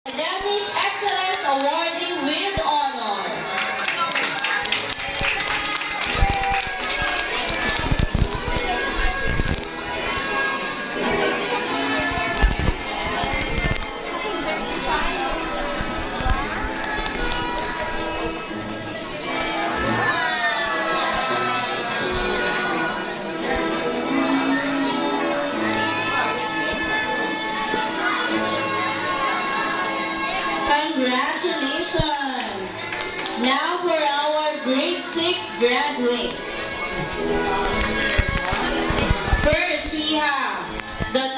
Academic Excellence Awardee with honors. Congratulations! Now for our grade 6 graduates. First, we have the